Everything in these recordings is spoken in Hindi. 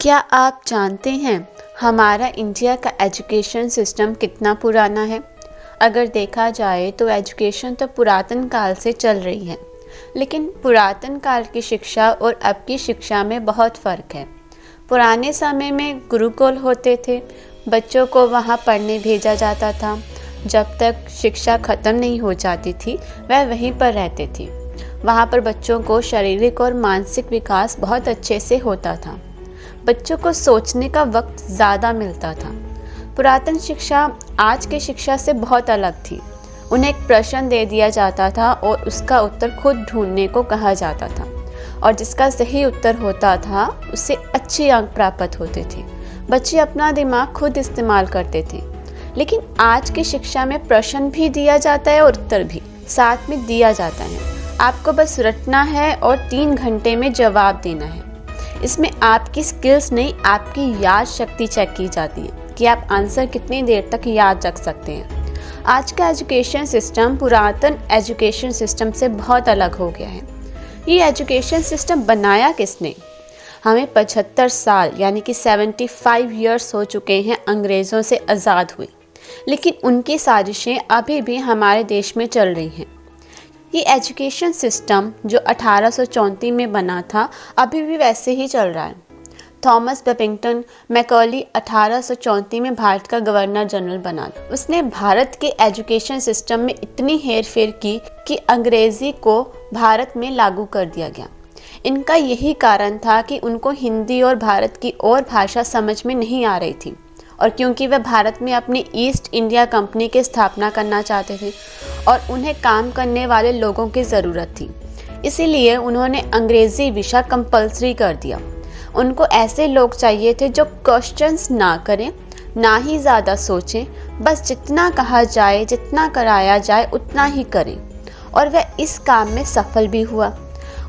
क्या आप जानते हैं हमारा इंडिया का एजुकेशन सिस्टम कितना पुराना है? अगर देखा जाए तो एजुकेशन तो पुरातन काल से चल रही है, लेकिन पुरातन काल की शिक्षा और अब की शिक्षा में बहुत फ़र्क है। पुराने समय में गुरुकुल होते थे, बच्चों को वहाँ पढ़ने भेजा जाता था। जब तक शिक्षा ख़त्म नहीं हो जाती थी वह वहीं पर रहते थे। वहाँ पर बच्चों को शारीरिक और मानसिक विकास बहुत अच्छे से होता था। बच्चों को सोचने का वक्त ज़्यादा मिलता था। पुरातन शिक्षा आज की शिक्षा से बहुत अलग थी। उन्हें एक प्रश्न दे दिया जाता था और उसका उत्तर खुद ढूंढने को कहा जाता था, और जिसका सही उत्तर होता था उसे अच्छे अंक प्राप्त होते थे। बच्चे अपना दिमाग खुद इस्तेमाल करते थे। लेकिन आज की शिक्षा में प्रश्न भी दिया जाता है और उत्तर भी साथ में दिया जाता है। आपको बस रटना है और 3 घंटे में जवाब देना है। इसमें आपकी स्किल्स नहीं, आपकी याद शक्ति चेक की जाती है कि आप आंसर कितनी देर तक याद रख सकते हैं। आज का एजुकेशन सिस्टम पुरातन एजुकेशन सिस्टम से बहुत अलग हो गया है। ये एजुकेशन सिस्टम बनाया किसने? हमें 75 साल यानी कि 75 ईयर्स हो चुके हैं अंग्रेज़ों से आज़ाद हुए, लेकिन उनकी साजिशें अभी भी हमारे देश में चल रही हैं। ये एजुकेशन सिस्टम जो 1834 में बना था अभी भी वैसे ही चल रहा है। थॉमस बेपिंगटन मैकॉली 1834 में भारत का गवर्नर जनरल बना। उसने भारत के एजुकेशन सिस्टम में इतनी हेरफेर की कि अंग्रेज़ी को भारत में लागू कर दिया गया। इनका यही कारण था कि उनको हिंदी और भारत की और भाषा समझ में नहीं आ रही थी, और क्योंकि वह भारत में अपनी ईस्ट इंडिया कंपनी की स्थापना करना चाहते थे और उन्हें काम करने वाले लोगों की ज़रूरत थी, इसीलिए उन्होंने अंग्रेज़ी विषय कंपलसरी कर दिया। उनको ऐसे लोग चाहिए थे जो क्वेश्चंस ना करें, ना ही ज़्यादा सोचें, बस जितना कहा जाए, जितना कराया जाए उतना ही करें, और वह इस काम में सफल भी हुआ।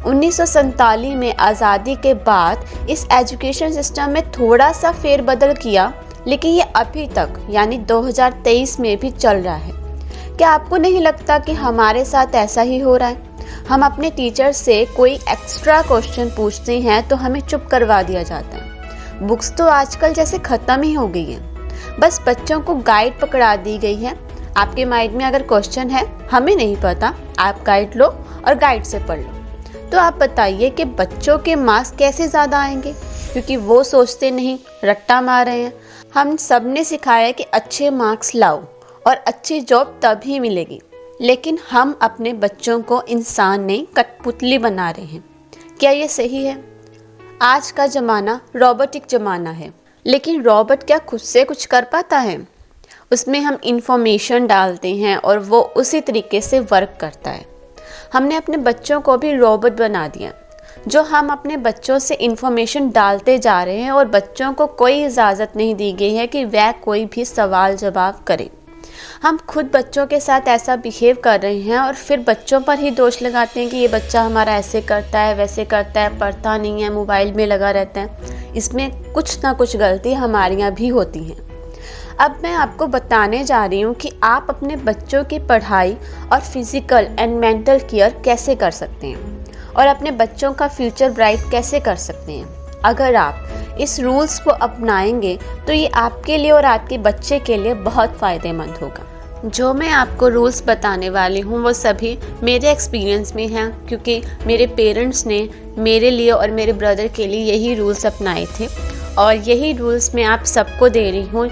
1947 में आज़ादी के बाद इस एजुकेशन सिस्टम में थोड़ा सा फेरबदल किया, लेकिन ये अभी तक यानी 2023 में भी चल रहा है। क्या आपको नहीं लगता कि हमारे साथ ऐसा ही हो रहा है? हम अपने टीचर से कोई एक्स्ट्रा क्वेश्चन पूछते हैं तो हमें चुप करवा दिया जाता है। बुक्स तो आजकल जैसे ख़त्म ही हो गई हैं। बस बच्चों को गाइड पकड़ा दी गई है। आपके माइंड में अगर क्वेश्चन है, हमें नहीं पता, आप गाइड लो और गाइड से पढ़ लो। तो आप बताइए कि बच्चों के मार्क्स कैसे ज़्यादा आएंगे? क्योंकि वो सोचते नहीं, रट्टा मार रहे हैं। हम सब ने सिखाया कि अच्छे मार्क्स लाओ और अच्छी जॉब तभी मिलेगी, लेकिन हम अपने बच्चों को इंसान नहीं कठपुतली बना रहे हैं। क्या ये सही है? आज का ज़माना रोबोटिक ज़माना है, लेकिन रोबोट क्या खुद से कुछ कर पाता है? उसमें हम इंफॉर्मेशन डालते हैं और वो उसी तरीके से वर्क करता है। हमने अपने बच्चों को भी रोबोट बना दिया। जो हम अपने बच्चों से इंफॉर्मेशन डालते जा रहे हैं और बच्चों को कोई इजाज़त नहीं दी गई है कि वह कोई भी सवाल जवाब करे। हम खुद बच्चों के साथ ऐसा बिहेव कर रहे हैं और फिर बच्चों पर ही दोष लगाते हैं कि ये बच्चा हमारा ऐसे करता है, वैसे करता है, पढ़ता नहीं है, मोबाइल में लगा रहता है। इसमें कुछ ना कुछ गलती हमारियाँ भी होती हैं। अब मैं आपको बताने जा रही हूँ कि आप अपने बच्चों की पढ़ाई और फिज़िकल एंड मेंटल केयर कैसे कर सकते हैं और अपने बच्चों का फ्यूचर ब्राइट कैसे कर सकते हैं। अगर आप इस रूल्स को अपनाएंगे तो ये आपके लिए और आपके बच्चे के लिए बहुत फ़ायदेमंद होगा। जो मैं आपको रूल्स बताने वाली हूँ वो सभी मेरे एक्सपीरियंस में हैं, क्योंकि मेरे पेरेंट्स ने मेरे लिए और मेरे ब्रदर के लिए यही रूल्स अपनाए थे, और यही रूल्स मैं आप सबको दे रही हूँ।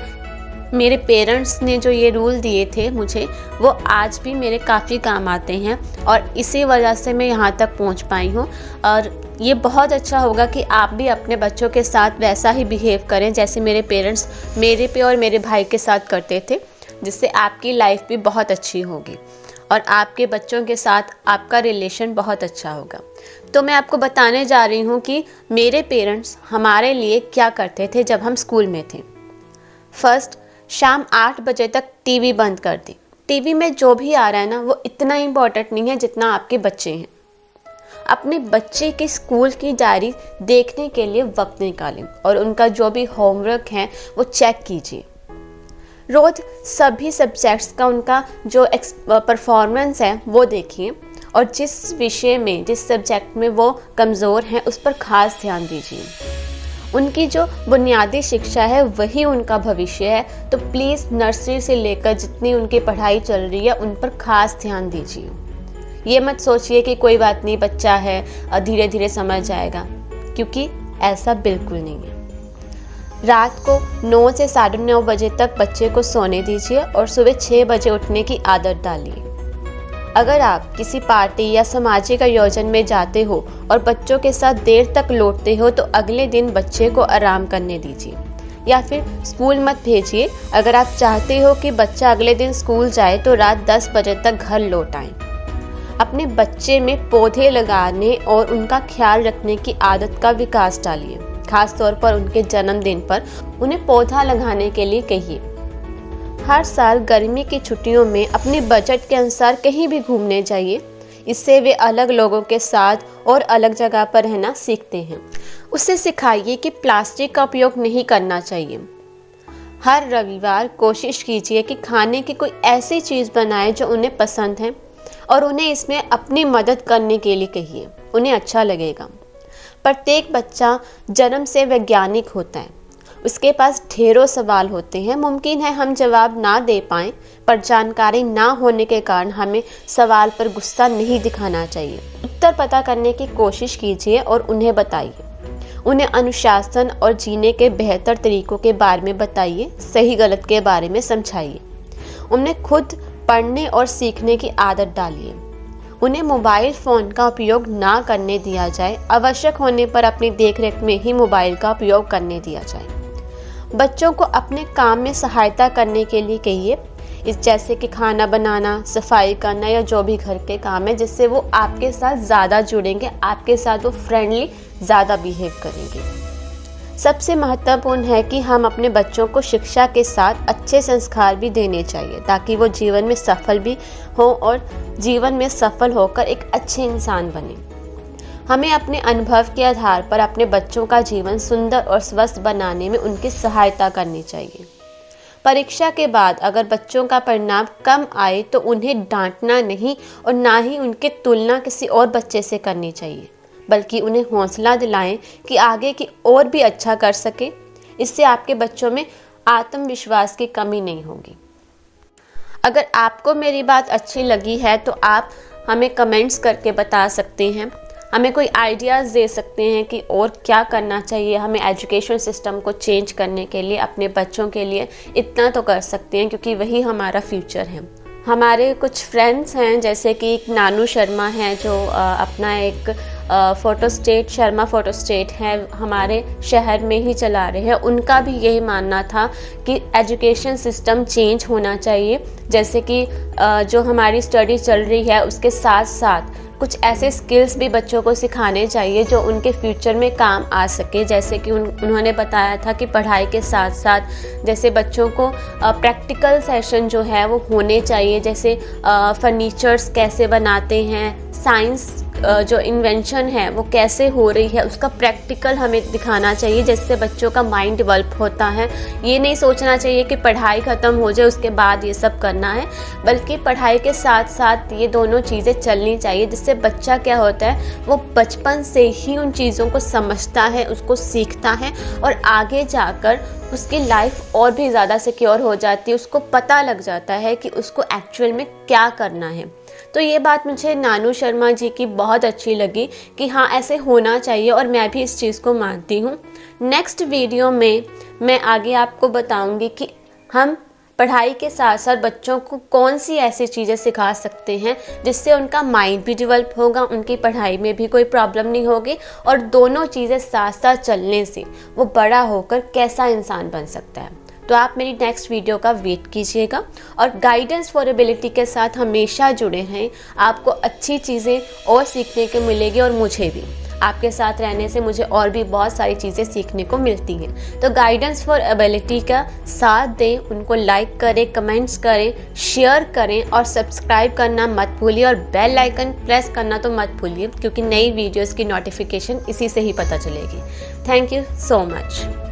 मेरे पेरेंट्स ने जो ये रूल दिए थे मुझे, वो आज भी मेरे काफ़ी काम आते हैं, और इसी वजह से मैं यहाँ तक पहुँच पाई हूँ। और ये बहुत अच्छा होगा कि आप भी अपने बच्चों के साथ वैसा ही बिहेव करें जैसे मेरे पेरेंट्स मेरे पे और मेरे भाई के साथ करते थे, जिससे आपकी लाइफ भी बहुत अच्छी होगी और आपके बच्चों के साथ आपका रिलेशन बहुत अच्छा होगा। तो मैं आपको बताने जा रही हूँ कि मेरे पेरेंट्स हमारे लिए क्या करते थे जब हम स्कूल में थे। फर्स्ट, शाम 8 बजे तक टीवी बंद कर दी। टीवी में जो भी आ रहा है ना, वो इतना इम्पोर्टेंट नहीं है जितना आपके बच्चे हैं। अपने बच्चे की स्कूल की डायरी देखने के लिए वक्त निकालें और उनका जो भी होमवर्क है वो चेक कीजिए। रोज़ सभी सब्जेक्ट्स का उनका जो परफॉर्मेंस है वो देखिए, और जिस विषय में, जिस सब्जेक्ट में वो कमज़ोर हैं उस पर ख़ास ध्यान दीजिए। उनकी जो बुनियादी शिक्षा है वही उनका भविष्य है। तो प्लीज़ नर्सरी से लेकर जितनी उनकी पढ़ाई चल रही है उन पर खास ध्यान दीजिए। ये मत सोचिए कि कोई बात नहीं, बच्चा है धीरे धीरे समझ जाएगा, क्योंकि ऐसा बिल्कुल नहीं है। रात को 9 से 9:30 बजे तक बच्चे को सोने दीजिए और सुबह 6 बजे उठने की आदत डालिए। अगर आप किसी पार्टी या सामाजिक आयोजन में जाते हो और बच्चों के साथ देर तक लौटते हो तो अगले दिन बच्चे को आराम करने दीजिए या फिर स्कूल मत भेजिए। अगर आप चाहते हो कि बच्चा अगले दिन स्कूल जाए तो रात 10 बजे तक घर लौट आएं। अपने बच्चे में पौधे लगाने और उनका ख्याल रखने की आदत का विकास डालिए। खास तौर पर उनके जन्मदिन पर उन्हें पौधा लगाने के लिए कहिए। हर साल गर्मी की छुट्टियों में अपने बजट के अनुसार कहीं भी घूमने जाइए। इससे वे अलग लोगों के साथ और अलग जगह पर रहना सीखते हैं। उसे सिखाइए कि प्लास्टिक का उपयोग नहीं करना चाहिए। हर रविवार कोशिश कीजिए कि खाने की कोई ऐसी चीज़ बनाएं जो उन्हें पसंद है और उन्हें इसमें अपनी मदद करने के लिए कहिए, उन्हें अच्छा लगेगा। प्रत्येक बच्चा जन्म से वैज्ञानिक होता है, उसके पास ढेरों सवाल होते हैं। मुमकिन है हम जवाब ना दे पाएँ, पर जानकारी ना होने के कारण हमें सवाल पर गुस्सा नहीं दिखाना चाहिए। उत्तर पता करने की कोशिश कीजिए और उन्हें बताइए। उन्हें अनुशासन और जीने के बेहतर तरीकों के बारे में बताइए, सही गलत के बारे में समझाइए। उन्हें खुद पढ़ने और सीखने की आदत डालिए। उन्हें मोबाइल फ़ोन का उपयोग ना करने दिया जाए। आवश्यक होने पर अपनी देखरेख में ही मोबाइल का उपयोग करने दिया जाए। बच्चों को अपने काम में सहायता करने के लिए कहिए, जैसे कि खाना बनाना, सफाई करना या जो भी घर के काम है, जिससे वो आपके साथ ज़्यादा जुड़ेंगे, आपके साथ वो फ्रेंडली ज़्यादा बिहेव करेंगे। सबसे महत्वपूर्ण है कि हम अपने बच्चों को शिक्षा के साथ अच्छे संस्कार भी देने चाहिए ताकि वो जीवन में सफल भी हो और जीवन में सफल होकर एक अच्छे इंसान बने। हमें अपने अनुभव के आधार पर अपने बच्चों का जीवन सुंदर और स्वस्थ बनाने में उनकी सहायता करनी चाहिए। परीक्षा के बाद अगर बच्चों का परिणाम कम आए तो उन्हें डांटना नहीं और ना ही उनकी तुलना किसी और बच्चे से करनी चाहिए, बल्कि उन्हें हौसला दिलाएं कि आगे की और भी अच्छा कर सके। इससे आपके बच्चों में आत्मविश्वास की कमी नहीं होगी। अगर आपको मेरी बात अच्छी लगी है तो आप हमें कमेंट्स करके बता सकते हैं, हमें कोई आइडियाज़ दे सकते हैं कि और क्या करना चाहिए हमें एजुकेशन सिस्टम को चेंज करने के लिए। अपने बच्चों के लिए इतना तो कर सकते हैं क्योंकि वही हमारा फ्यूचर है। हमारे कुछ फ्रेंड्स हैं, जैसे कि एक नानू शर्मा है जो अपना एक फोटोस्टेट, शर्मा फोटोस्टेट है, हमारे शहर में ही चला रहे हैं। उनका भी यही मानना था कि एजुकेशन सिस्टम चेंज होना चाहिए। जैसे कि जो हमारी स्टडी चल रही है उसके साथ साथ कुछ ऐसे स्किल्स भी बच्चों को सिखाने चाहिए जो उनके फ्यूचर में काम आ सके। जैसे कि उन्होंने बताया था कि पढ़ाई के साथ साथ जैसे बच्चों को प्रैक्टिकल सेशन जो है वो होने चाहिए। जैसे फर्नीचर्स कैसे बनाते हैं, साइंस जो इन्वेंशन है वो कैसे हो रही है, उसका प्रैक्टिकल हमें दिखाना चाहिए, जिससे बच्चों का माइंड डेवलप होता है। ये नहीं सोचना चाहिए कि पढ़ाई ख़त्म हो जाए उसके बाद ये सब करना है, बल्कि पढ़ाई के साथ साथ ये दोनों चीज़ें चलनी चाहिए, जिससे बच्चा क्या होता है वो बचपन से ही उन चीज़ों को समझता है, उसको सीखता है और आगे जाकर उसकी लाइफ और भी ज़्यादा सिक्योर हो जाती है। उसको पता लग जाता है कि उसको एक्चुअल में क्या करना है। तो ये बात मुझे नानू शर्मा जी की बहुत अच्छी लगी कि हाँ ऐसे होना चाहिए और मैं भी इस चीज़ को मानती हूँ। नेक्स्ट वीडियो में मैं आगे आपको बताऊँगी कि हम पढ़ाई के साथ साथ बच्चों को कौन सी ऐसी चीज़ें सिखा सकते हैं जिससे उनका माइंड भी डेवलप होगा, उनकी पढ़ाई में भी कोई प्रॉब्लम नहीं होगी और दोनों चीज़ें साथ साथ चलने से वो बड़ा होकर कैसा इंसान बन सकता है। तो आप मेरी नेक्स्ट वीडियो का वेट कीजिएगा और गाइडेंस फॉर एबिलिटी के साथ हमेशा जुड़े रहें। आपको अच्छी चीज़ें और सीखने को मिलेगी और मुझे भी आपके साथ रहने से मुझे और भी बहुत सारी चीज़ें सीखने को मिलती हैं। तो गाइडेंस फॉर एबिलिटी का साथ दें, उनको लाइक करें, कमेंट्स करें, शेयर करें और सब्सक्राइब करना मत भूलिए और बेल आइकन प्रेस करना तो मत भूलिए, क्योंकि नई वीडियोज़ की नोटिफिकेशन इसी से ही पता चलेगी। Thank you so much.